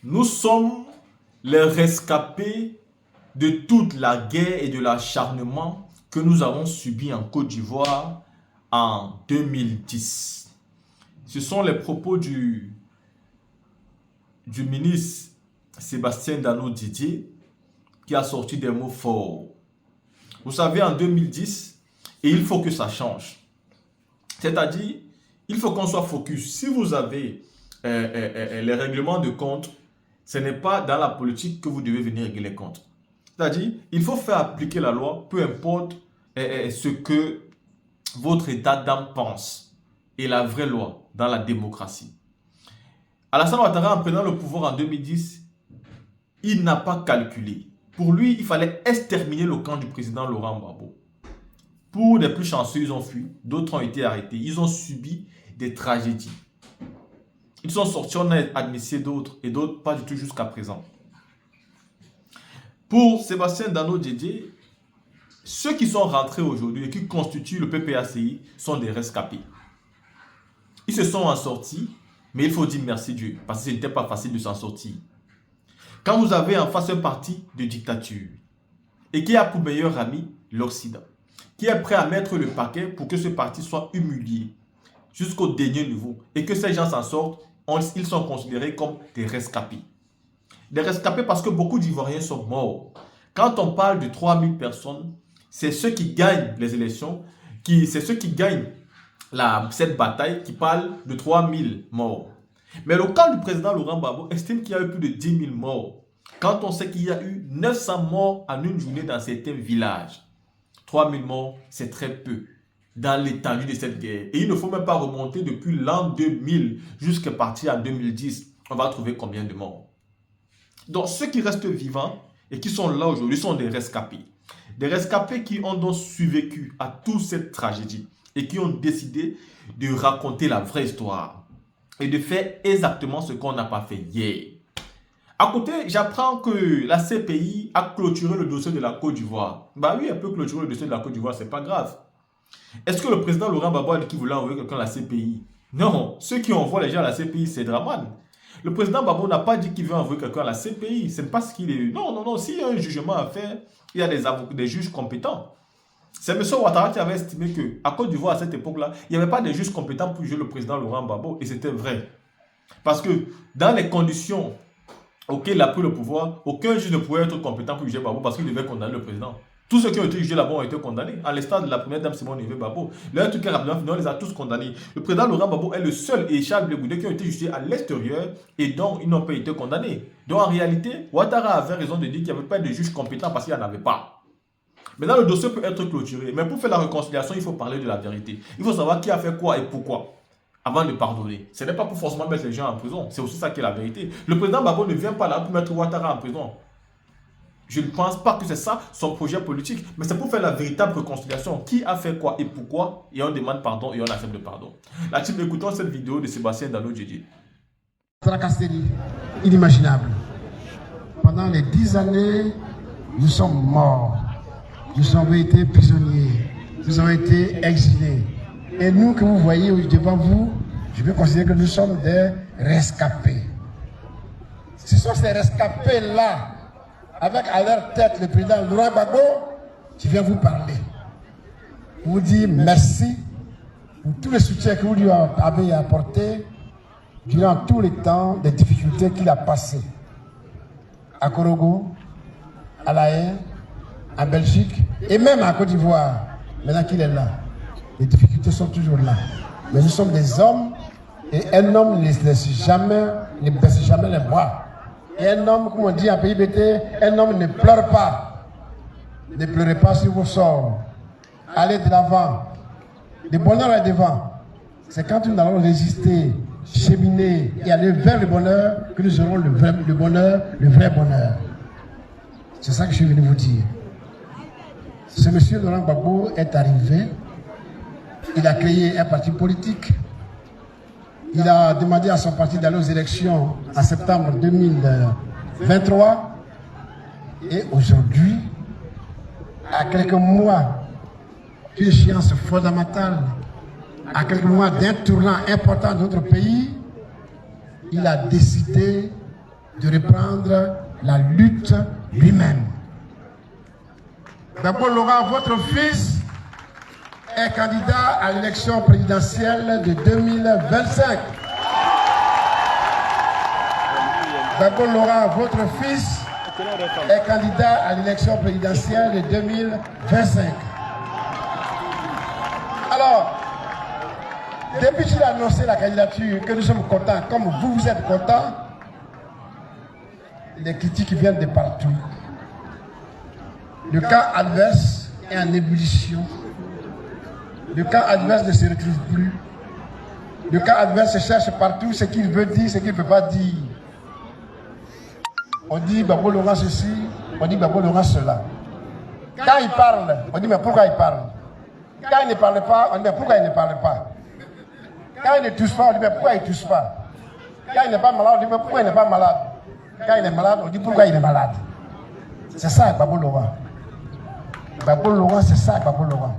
Nous sommes les rescapés de toute la guerre et de l'acharnement que nous avons subi en Côte d'Ivoire en 2010. Ce sont les propos du ministre Sébastien Dano Didier qui a sorti des mots forts. Vous savez, en 2010, et il faut que ça change. C'est-à-dire, il faut qu'on soit focus. Si vous avez les règlements de compte, ce n'est pas dans la politique que vous devez venir régler les comptes. C'est-à-dire, il faut faire appliquer la loi, peu importe ce que votre état d'âme pense. Et la vraie loi dans la démocratie. Alassane Ouattara, en prenant le pouvoir en 2010, il n'a pas calculé. Pour lui, il fallait exterminer le camp du président Laurent Gbagbo. Pour les plus chanceux, ils ont fui. D'autres ont été arrêtés. Ils ont subi des tragédies. Ils sont sortis, on a admissé d'autres et d'autres pas du tout jusqu'à présent. Pour Sébastien Dano Didier, ceux qui sont rentrés aujourd'hui et qui constituent le PPACI sont des rescapés. Ils se sont en sortis, mais il faut dire merci Dieu, parce que ce n'était pas facile de s'en sortir. Quand vous avez en face un parti de dictature et qui a pour meilleur ami l'Occident, qui est prêt à mettre le paquet pour que ce parti soit humilié jusqu'au dernier niveau et que ces gens s'en sortent, ils sont considérés comme des rescapés. Des rescapés parce que beaucoup d'Ivoiriens sont morts. Quand on parle de 3000 personnes, c'est ceux qui gagnent les élections, c'est ceux qui gagnent cette bataille qui parle de 3000 morts. Mais le camp du président Laurent Gbagbo estime qu'il y a eu plus de 10 000 morts. Quand on sait qu'il y a eu 900 morts en une journée dans certains villages, 3000 morts, c'est très peu dans l'étendue de cette guerre. Et il ne faut même pas remonter depuis l'an 2000 jusqu'à partir en 2010. On va trouver combien de morts. Donc ceux qui restent vivants et qui sont là aujourd'hui sont des rescapés. Des rescapés qui ont donc survécu à toute cette tragédie et qui ont décidé de raconter la vraie histoire et de faire exactement ce qu'on n'a pas fait hier. À côté, j'apprends que la CPI a clôturé le dossier de la Côte d'Ivoire. Bah oui, elle peut clôturer le dossier de la Côte d'Ivoire, c'est pas grave. Est-ce que le président Laurent Gbagbo a dit qu'il voulait envoyer quelqu'un à la CPI? Non, ceux qui envoient les gens à la CPI, c'est Draman. Le président Gbagbo n'a pas dit qu'il veut envoyer quelqu'un à la CPI. Ce n'est pas ce qu'il est. Non. S'il y a un jugement à faire, il y a des juges compétents. C'est M. Ouattara qui avait estimé qu'à Côte d'Ivoire, à cette époque-là, il n'y avait pas de juges compétents pour juger le président Laurent Gbagbo. Et c'était vrai. Parce que dans les conditions auxquelles il a pris le pouvoir, aucun juge ne pouvait être compétent pour juger Gbagbo parce qu'il devait condamner le président. Tous ceux qui ont été jugés là-bas ont été condamnés. À l'instar de la première dame Simone Veil Gbagbo. Leur truc rapidement, on les a tous condamnés. Le président Laurent Gbagbo est le seul et Charles Blé Goudé qui ont été jugés à l'extérieur et dont ils n'ont pas été condamnés. Donc en réalité, Ouattara avait raison de dire qu'il n'y avait pas de juge compétent parce qu'il n'y en avait pas. Maintenant, le dossier peut être clôturé. Mais pour faire la réconciliation, il faut parler de la vérité. Il faut savoir qui a fait quoi et pourquoi avant de pardonner. Ce n'est pas pour forcément mettre les gens en prison. C'est aussi ça qui est la vérité. Le président Gbagbo ne vient pas là pour mettre Ouattara en prison. Je ne pense pas que c'est ça son projet politique, mais c'est pour faire la véritable réconciliation. Qui a fait quoi et pourquoi? Et on demande pardon et on accepte le pardon. La team, écoutons cette vidéo de Sébastien Dano Didier. Tracasserie inimaginable. Pendant les 10 années, nous sommes morts. Nous avons été prisonniers. Nous avons été exilés. Et nous que vous voyez devant vous, je peux considérer que nous sommes des rescapés. Ce sont ces rescapés-là, avec à leur tête le président Laurent Gbagbo, qui vient vous parler. Vous dire merci pour tout le soutien que vous lui avez apporté durant tous les temps des difficultés qu'il a passées. À Korogo, à La Haye, en Belgique et même à Côte d'Ivoire, maintenant qu'il est là. Les difficultés sont toujours là. Mais nous sommes des hommes et un homme ne baisse jamais les bras. Et un homme, comme on dit en pays BT, un homme ne pleure pas. Ne pleurez pas sur vos sorts. Allez de l'avant. Le bonheur est devant. C'est quand nous allons résister, cheminer et aller vers le bonheur que nous aurons le vrai bonheur. C'est ça que je suis venu vous dire. Ce monsieur Laurent Gbagbo est arrivé. Il a créé un parti politique. Il a demandé à son parti d'aller aux élections en septembre 2023. Et aujourd'hui, à quelques mois d'une échéance fondamentale, à quelques mois d'un tournant important de notre pays, il a décidé de reprendre la lutte lui-même. Gbagbo Laurent, votre fils est candidat à l'élection présidentielle de 2025. Gbagbo Laurent, votre fils est candidat à l'élection présidentielle de 2025. Alors, depuis qu'il a annoncé la candidature, que nous sommes contents, comme vous êtes contents, les critiques viennent de partout. Le camp adverse est en ébullition. Le camp adverse ne se retrouve plus. Le camp adverse cherche partout ce qu'il veut dire, ce qu'il ne peut pas dire. On dit Gbagbo Laurent ceci, on dit Gbagbo Laurent cela. Quand il parle, on dit mais pourquoi il parle? Quand il ne parle pas, on dit mais pourquoi il ne parle pas? Quand il ne touche pas, on dit mais pourquoi il ne touche pas? Quand il n'est pas malade, on dit mais pourquoi il n'est pas malade? Quand il est malade, on dit pourquoi il est malade? C'est ça Gbagbo Laurent. Gbagbo Laurent, c'est ça Gbagbo Laurent.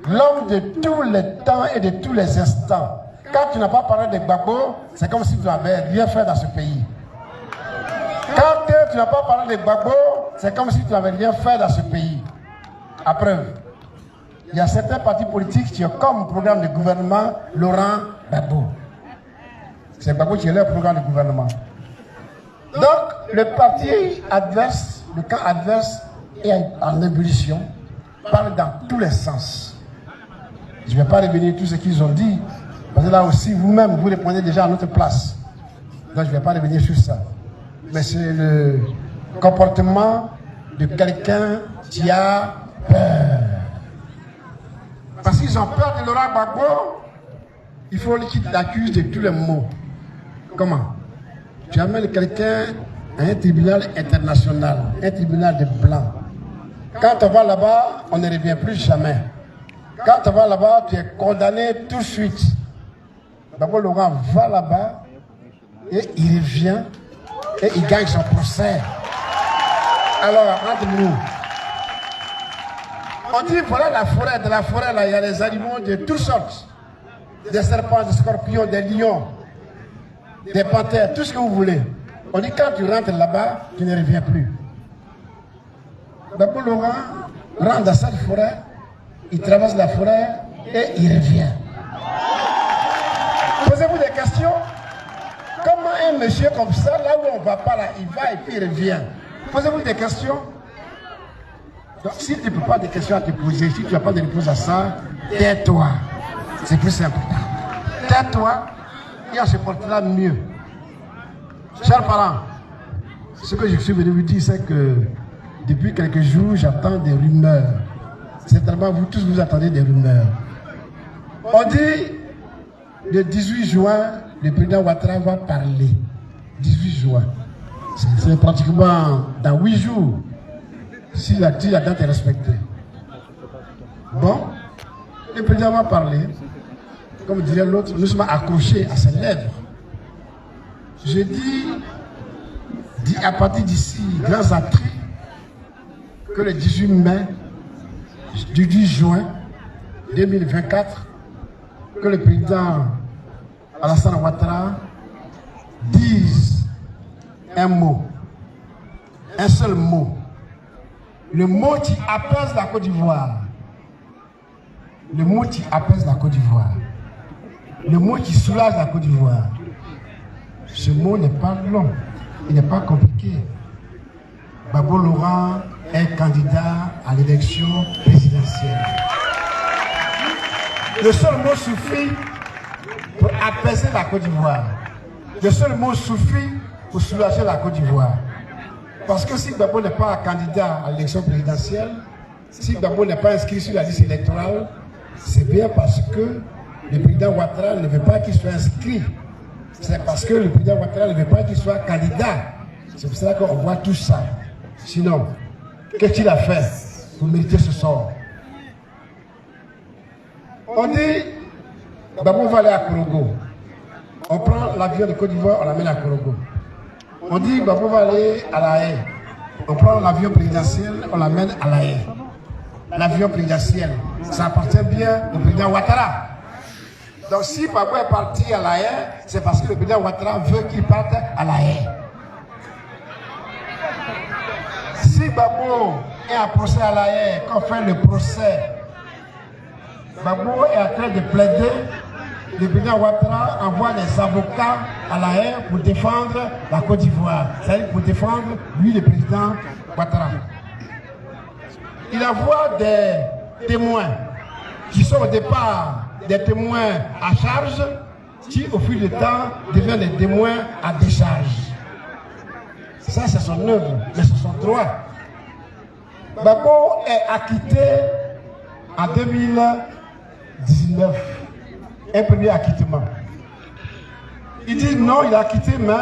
L'homme de tous les temps et de tous les instants. Quand tu n'as pas parlé de Gbagbo, c'est comme si tu n'avais rien fait dans ce pays. Quand tu n'as pas parlé de Gbagbo, c'est comme si tu n'avais rien fait dans ce pays. À preuve, il y a certains partis politiques qui ont comme programme de gouvernement Laurent Gbagbo. C'est Gbagbo qui est leur programme de gouvernement. Donc, le parti adverse, le camp adverse est en ébullition, parle dans tous les sens. Je ne vais pas revenir tout ce qu'ils ont dit, parce que là aussi, vous-même, vous les prenez déjà à notre place. Donc, je ne vais pas revenir sur ça. Mais c'est le comportement de quelqu'un qui a peur. Parce qu'ils ont peur de Laurent Gbagbo, il faut qu'il l'accuse de tous les maux. Comment? Tu amènes quelqu'un à un tribunal international, un tribunal de blancs. Quand on va là-bas, on ne revient plus jamais. Quand on va là-bas, tu es condamné tout de suite. Gbagbo Laurent va là-bas et il revient et il gagne son procès. Alors, entre nous, on dit voilà la forêt, de la forêt là, il y a des animaux de toutes sortes. Des serpents, des scorpions, des lions, des panthères, tout ce que vous voulez. On dit quand tu rentres là-bas, tu ne reviens plus. Gbagbo Laurent rentre dans cette forêt, il traverse la forêt et il revient. Posez-vous des questions. Comment un monsieur comme ça, là où on ne va pas, là, il va et puis il revient. Posez-vous des questions. Donc, si tu ne peux pas de questions à te poser, si tu n'as pas de réponse à ça, tais-toi. C'est plus simple. Tais-toi et on se portera mieux. Chers parents, ce que je suis venu vous dire, c'est que depuis quelques jours, j'attends des rumeurs. Certainement, vous tous, vous attendez des rumeurs. On dit, le 18 juin, le président Ouattara va parler. 18 juin. C'est pratiquement dans 8 jours, si la date est respectée. Bon, le président va parler. Comme dirait l'autre, nous sommes accrochés à ses lèvres. Je dis à partir d'ici, grands attraits, que le 18 mai, du 10 juin 2024, que le président Alassane Ouattara dise un mot, un seul mot, le mot qui apaise la Côte d'Ivoire, le mot qui apaise la Côte d'Ivoire, le mot qui soulage la Côte d'Ivoire. Ce mot n'est pas long, il n'est pas compliqué. Gbagbo Laurent est candidat à l'élection présidentielle. Le seul mot suffit pour apaiser la Côte d'Ivoire. Le seul mot suffit pour soulager la Côte d'Ivoire. Parce que si Gbagbo n'est pas candidat à l'élection présidentielle, si Gbagbo n'est pas inscrit sur la liste électorale, c'est bien parce que le président Ouattara ne veut pas qu'il soit inscrit. C'est parce que le président Ouattara ne veut pas qu'il soit candidat. C'est pour cela qu'on voit tout ça. Sinon, qu'est-ce qu'il a fait pour mériter ce sort? On dit, Gbagbo va aller à Korogo. On prend l'avion de Côte d'Ivoire, on l'amène à Korogo. On dit, Gbagbo va aller à La Haye. On prend l'avion présidentiel, on l'amène à La Haye. L'avion présidentiel, ça appartient bien au président Ouattara. Donc si Gbagbo est parti à La Haye, c'est parce que le président Ouattara veut qu'il parte à La Haye. Si Gbagbo est en procès à la haie, quand on fait le procès, Gbagbo est en train de plaider, le président Ouattara envoie des avocats à la haie pour défendre la Côte d'Ivoire, c'est-à-dire pour défendre lui, le président Ouattara. Il envoie des témoins qui sont au départ des témoins à charge, qui au fil du temps deviennent des témoins à décharge. Ça, c'est son œuvre, mais c'est son droit. Gbagbo est acquitté en 2019. Un premier acquittement. Il dit non, il est acquitté, mais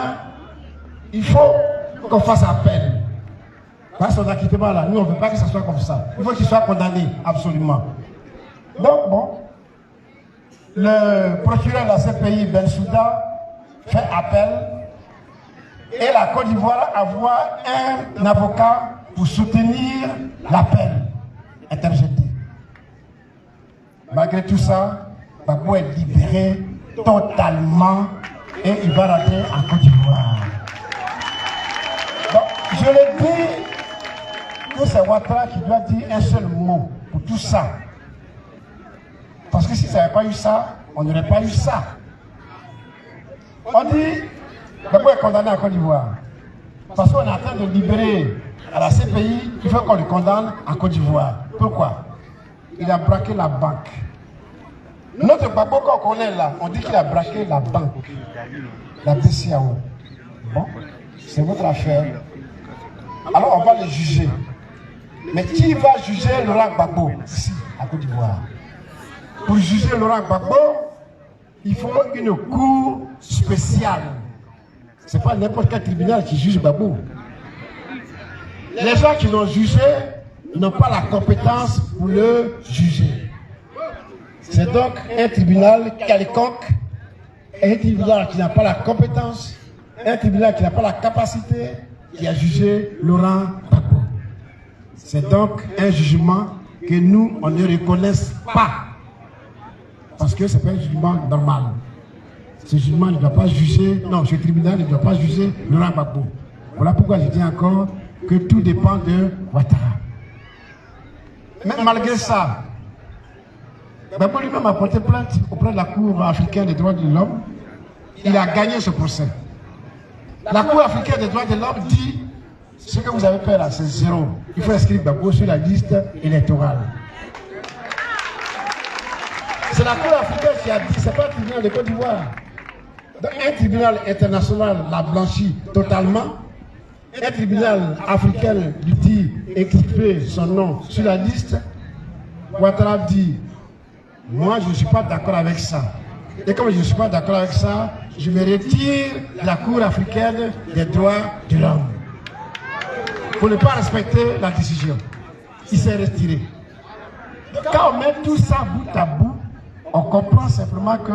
il faut qu'on fasse appel. Par son acquittement là, nous on ne veut pas que ça soit comme ça. Il faut qu'il soit condamné, absolument. Donc bon, le procureur de la CPI, Bensouda, fait appel et la Côte d'Ivoire envoie un avocat pour soutenir l'appel interjeté. Malgré tout ça, Gbagbo est libéré totalement et il va rentrer en Côte d'Ivoire. Donc, je l'ai dit que c'est Ouattara qui doit dire un seul mot pour tout ça. Parce que si ça n'avait pas eu ça, on n'aurait pas eu ça. On dit Gbagbo est condamné en Côte d'Ivoire. Parce qu'on est en train de libérer à la CPI, il faut qu'on le condamne en Côte d'Ivoire. Pourquoi? Il a braqué la banque. Notre Gbagbo qu'on est là, on dit qu'il a braqué la banque, la BCAO. Bon, c'est votre affaire. Alors on va le juger. Mais qui va juger Laurent Gbagbo ici, à Côte d'Ivoire? Pour juger Laurent Gbagbo, il faut une cour spéciale. Ce n'est pas n'importe quel tribunal qui juge Gbagbo. Les gens qui l'ont jugé n'ont pas la compétence pour le juger. C'est donc un tribunal quelconque, un tribunal qui n'a pas la compétence, un tribunal qui n'a pas la capacité, qui a jugé Laurent Gbagbo. C'est donc un jugement que nous, on ne reconnaisse pas. Parce que ce n'est pas un jugement normal. Ce jugement ne doit pas juger, non, ce tribunal ne doit pas juger Laurent Gbagbo. Voilà pourquoi je dis encore que tout dépend de Ouattara. Mais malgré ça, Gbagbo lui-même a porté plainte auprès de la Cour africaine des droits de l'homme. Il a gagné ce procès. La Cour africaine des droits de l'homme dit ce que vous avez fait là, c'est zéro. Il faut inscrire Gbagbo sur la liste électorale. C'est la Cour africaine qui a dit, c'est pas le tribunal de Côte d'Ivoire. Un tribunal international l'a blanchi totalement. Un tribunal africain lui dit écrivez son nom sur la liste. Ouattara dit moi je ne suis pas d'accord avec ça. Et comme je ne suis pas d'accord avec ça, je me retire de la Cour africaine des droits de l'homme. Pour ne pas respecter la décision. Il s'est retiré. Quand on met tout ça bout à bout, on comprend simplement que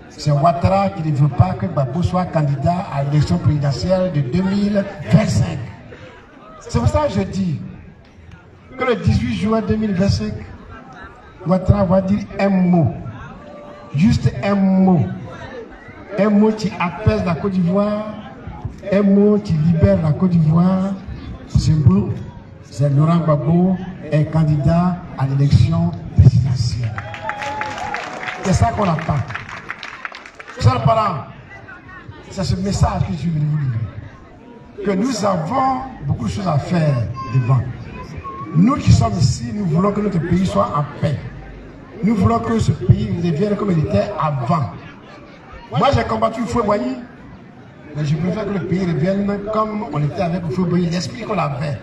c'est Ouattara qui ne veut pas que Gbagbo soit candidat à l'élection présidentielle de 2025. C'est pour ça que je dis que le 18 juin 2025, Ouattara va dire un mot. Juste un mot. Un mot qui apaise la Côte d'Ivoire. Un mot qui libère la Côte d'Ivoire. Ce mot, c'est Laurent Gbagbo est candidat à l'élection présidentielle. C'est ça qu'on attend. Chers parents, c'est ce message que je suis venu vous livrer. Que nous avons beaucoup de choses à faire devant. Nous qui sommes ici, nous voulons que notre pays soit en paix. Nous voulons que ce pays revienne comme il était avant. Moi, j'ai combattu le feu Boigny, mais je préfère que le pays revienne comme on était avec le feu Boigny, l'esprit qu'on avait.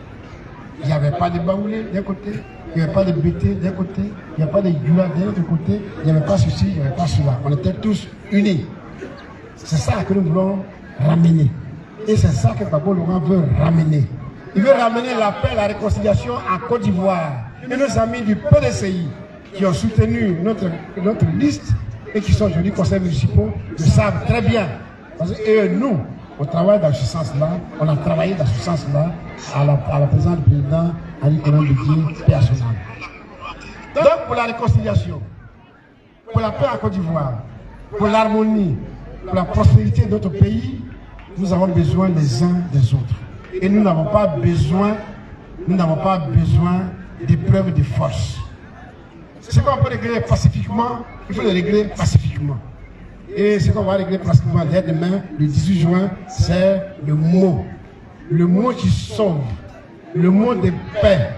Il n'y avait pas de baoulés d'un côté, il n'y avait pas de BT d'un côté, il n'y avait pas de Yula d'un autre côté, il n'y avait pas ceci, il n'y avait pas cela. On était tous unis. C'est ça que nous voulons ramener. Et c'est ça que Gbagbo Laurent veut ramener. Il veut ramener la paix, la réconciliation en Côte d'Ivoire. Et nos amis du PDCI qui ont soutenu notre liste et qui sont aujourd'hui conseils municipaux le savent très bien. Parce que nous, on travaille dans ce sens-là, on a travaillé dans ce sens-là à la présence du président Ali Kenan Bédié, paix à son âme. Donc pour la réconciliation, pour la paix en Côte d'Ivoire, pour l'harmonie, pour la prospérité de notre pays, nous avons besoin les uns des autres. Et nous n'avons pas besoin nous n'avons pas besoin d'épreuves de force. Ce qu'on peut régler pacifiquement, il faut le régler pacifiquement. Et ce qu'on va régler pacifiquement dès demain, le 18 juin, c'est le mot. Le mot qui sauve, le mot de paix,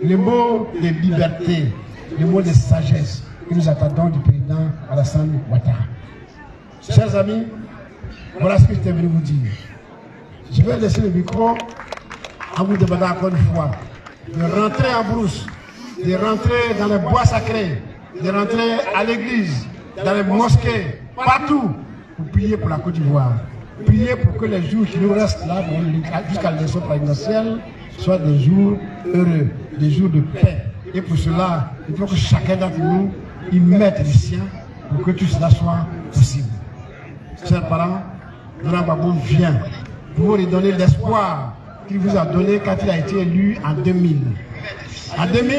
le mot de liberté, le mot de sagesse que nous attendons du président Alassane Ouattara. Chers amis, voilà ce que j'étais venu vous dire. Je vais laisser le micro à vous demander encore une fois de rentrer en brousse, de rentrer dans les bois sacrés, de rentrer à l'église, dans les mosquées, partout, pour prier pour la Côte d'Ivoire. Prier pour que les jours qui nous restent là, jusqu'à l'élection présidentielle, soient des jours heureux, des jours de paix. Et pour cela, il faut que chacun d'entre nous y mette les siens pour que tout cela soit possible. Chers parents, Laurent Gbagbo vient pour vous redonner l'espoir qu'il vous a donné quand il a été élu en 2000. En 2000,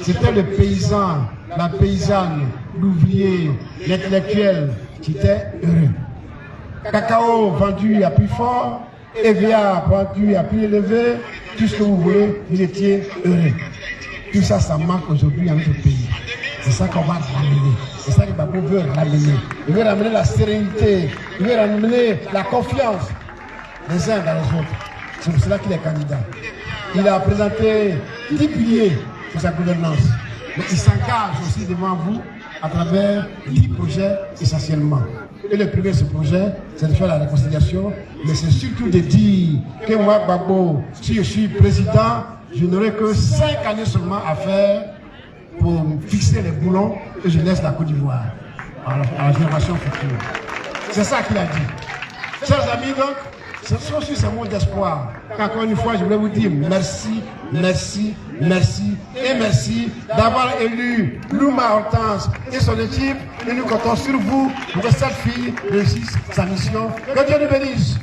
c'était le paysan, la paysanne, l'ouvrier, l'intellectuel qui était heureux. Cacao vendu à prix fort, EVA vendu à prix élevé, tout ce que vous voulez, vous étiez heureux. Tout ça, ça manque aujourd'hui dans notre pays. C'est ça qu'on va ramener. C'est ça que Gbagbo veut ramener. Il veut ramener la sérénité, il veut ramener la confiance les uns dans les autres. C'est pour cela qu'il est candidat. Il a présenté 10 piliers pour sa gouvernance. Mais il s'engage aussi devant vous à travers 10 projets essentiellement. Et le premier de ce projet, c'est de faire la réconciliation, mais c'est surtout de dire que moi, Gbagbo, si je suis président, je n'aurai que 5 années seulement à faire pour fixer les boulons et je laisse la Côte d'Ivoire à la génération future. C'est ça qu'il a dit. Chers amis, donc, ce sont sur ces mots d'espoir. Encore une fois, je voulais vous dire merci, merci, merci et merci d'avoir élu Louma Hortense et son équipe. Et nous comptons sur vous pour que cette fille réussisse sa mission. Que Dieu nous bénisse.